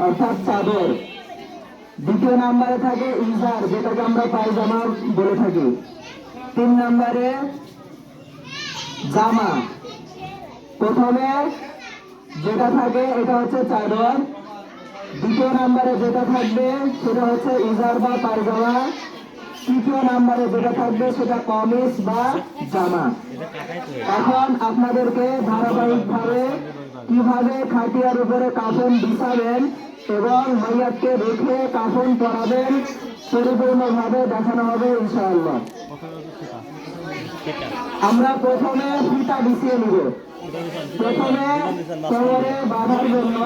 অর্থাৎ চাদর। দ্বিতীয় নম্বরে থাকে ইজার, যেটাকে আমরা পায়জামা বলে থাকি। 3 নম্বরে জামা। প্রথমে যেটা থাকে এটা হচ্ছে চাদর, দ্বিতীয় নম্বরে যেটা থাকবে সেটা হচ্ছে ইজার বা পায়জামা, তৃতীয় নম্বরে যেটা থাকবে সেটা কমিজ বা জামা। এখন আপনাদেরকে ধারাবাহিকভাবে কিভাবে খাটিয়ার উপরে কাফন বিছাবেন এবং মাইয়াতকে রেখে কাফন পরাবেন পরিপূর্ণভাবে দেখানো হবে ইনশাআল্লাহ। আমরা প্রথমে ফিতা বিছিয়ে নিব। প্রথমে কোমরে বাঁধার জন্য,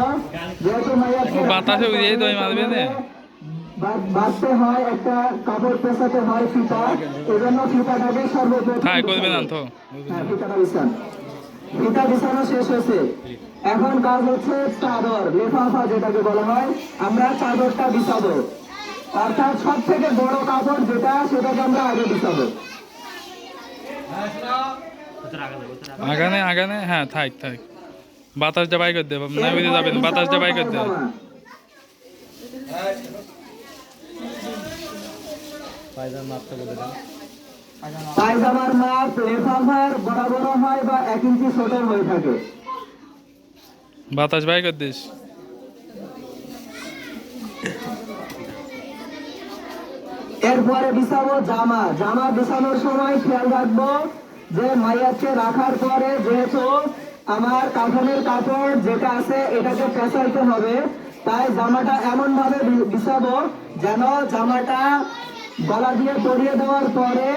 যেহেতু মাইয়াতকে বাতাসে উড়িয়ে তো মারবে না, বাঁধতে হয়, একটা কাপড় পেঁচাতে হয় ফিতা, এজন্য ফিতাটাকে সর্বপ্রথম করবেন তো ফিতাটা বিছান। ফিতা বিছানো শেষ হয়েছে, এখন কাজ হচ্ছে চাদর, লেফাফা যেটাকে বলা হয়, আমরা চাদরটা বিছাবো। অর্থাৎ সব থেকে বড় কাপড় যেটা, সেটাকে আমরা আগে বিছাবো। আগানে আগানে, হ্যাঁ থাক থাক, বাতাসটা বাই করে দেব না, বেরিয়ে যাবেন, বাতাসটা বাই করে দেব। পায়জামার মাপ লেফাফার বরাবর হয় বা 1 ইঞ্চি ছোট হয়ে থাকে। বাতাস বাই করে দিস। এরপরে বিছাবো জামা। জামা বিছানোর সময় খেয়াল রাখবো যে মাইয়াতকে রাখার পরে যেহেতু আমার কাফনের কাপড় যেটা আছে এটাকে পেঁচাইতে হবে, তাই জামাটা এমন ভাবে বিছাবো যেন জামাটা গলা দিয়ে পরিয়ে দেওয়ার পরে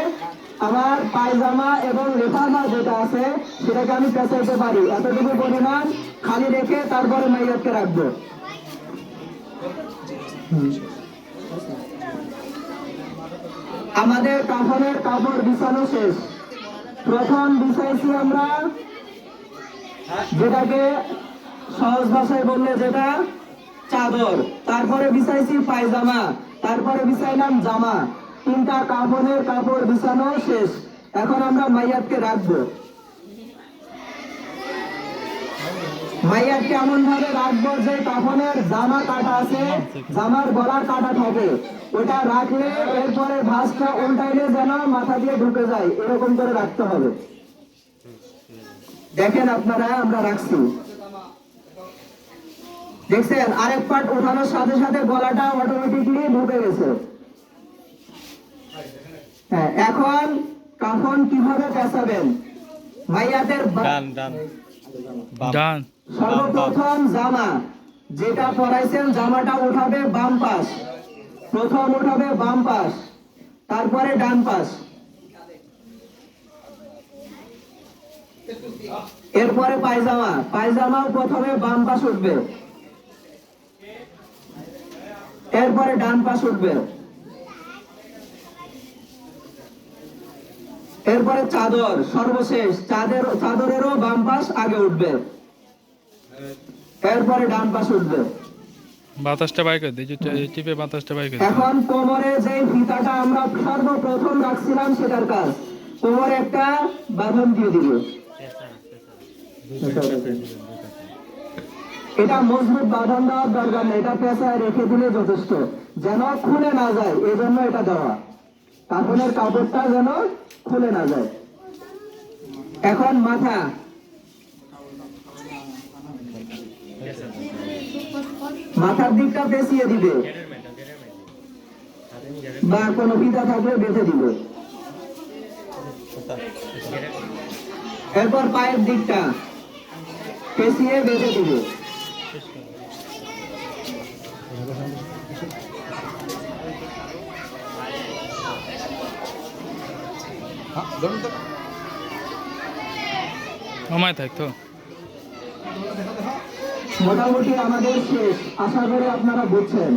আমার পায়জামা এবং লেফাফা যেটা আছে সেটাকে আমি পেঁচাইতে পারি, এতটুকু পরিমাণ খালি রেখে তারপরে মাইয়াতকে রাখবো। আমাদের কাফনের কাপড় বিছানো শেষ। প্রথম বিছাইছি আমরা যেটাকে সহজ ভাষায় বললে যেটা চাদর, তারপরে বিছাইছি পায়জামা, তারপরে বিছাইলাম জামা। 3টা কাফনের কাপড় বিছানো শেষ। এখন আমরা মাইয়াতকে রাখবো। মাইয়াতকে এমন ভাবে রাখবো যে কাফনের জামা কাটা আছে, জামার গলার কাটা থাকে, ওটা রাখলে এরপরে ভাঁজটা উল্টাইলে যেন মাথা দিয়ে ঢুকে যায়, এরকম করে রাখতে হবে। দেখেন আপনারা, আমরা রাখছি, দেখছেন আরেক পাট ওঠানোর সাথে সাথে গলাটা অটোমেটিকলি ঢুকে গেছে। হ্যাঁ, এখন কাফন কিভাবে পেঁচাবেন? মাইয়াতের ডান সর্বপ্রথম জামা যেটা পরাইছেন, জামাটা উঠাবে বাম পাশ, প্রথম উঠাবে বাম পাশ, তারপরে ডান পাশ, এরপরে পায়জামা। পায়জামাও প্রথমে বাম পাশ উঠবে, এরপরে ডান পাশ উঠবে, এরপরে চাদর সর্বশেষ, চাদরেরও বাম পাশ আগে উঠবে, এরপরে ডান পাশ উঠবে। বাতাসটা বাই করে দিই, টিপে বাতাসটা বাই করে। এখন কোমরে যে ফিতাটা আমরা সর্বপ্রথম রাখছিলাম সেটার কাজ, কোমরে একটা বাঁধন দিয়ে দিব। এটা মজবুত বাঁধন দেওয়ার দরকার নেই, এটা পেঁচায় রেখে দিলে যথেষ্ট, যেন খুলে না যায়, এই জন্য এটা দেওয়া, কাফনের কাপড়টা যেন খুলে না যায়। এখন মাথা, মাথার দিকটা পেঁচিয়ে দিবে বা কোনো ফিতা থাকলে বেঁধে দিবে। এরপর পায়ের দিকটা পেঁচিয়ে বেঁধে দিবে। আমায় থাকতো মোটামুটি আমাদের শেষ, আশা করি আপনারা বুঝছেন।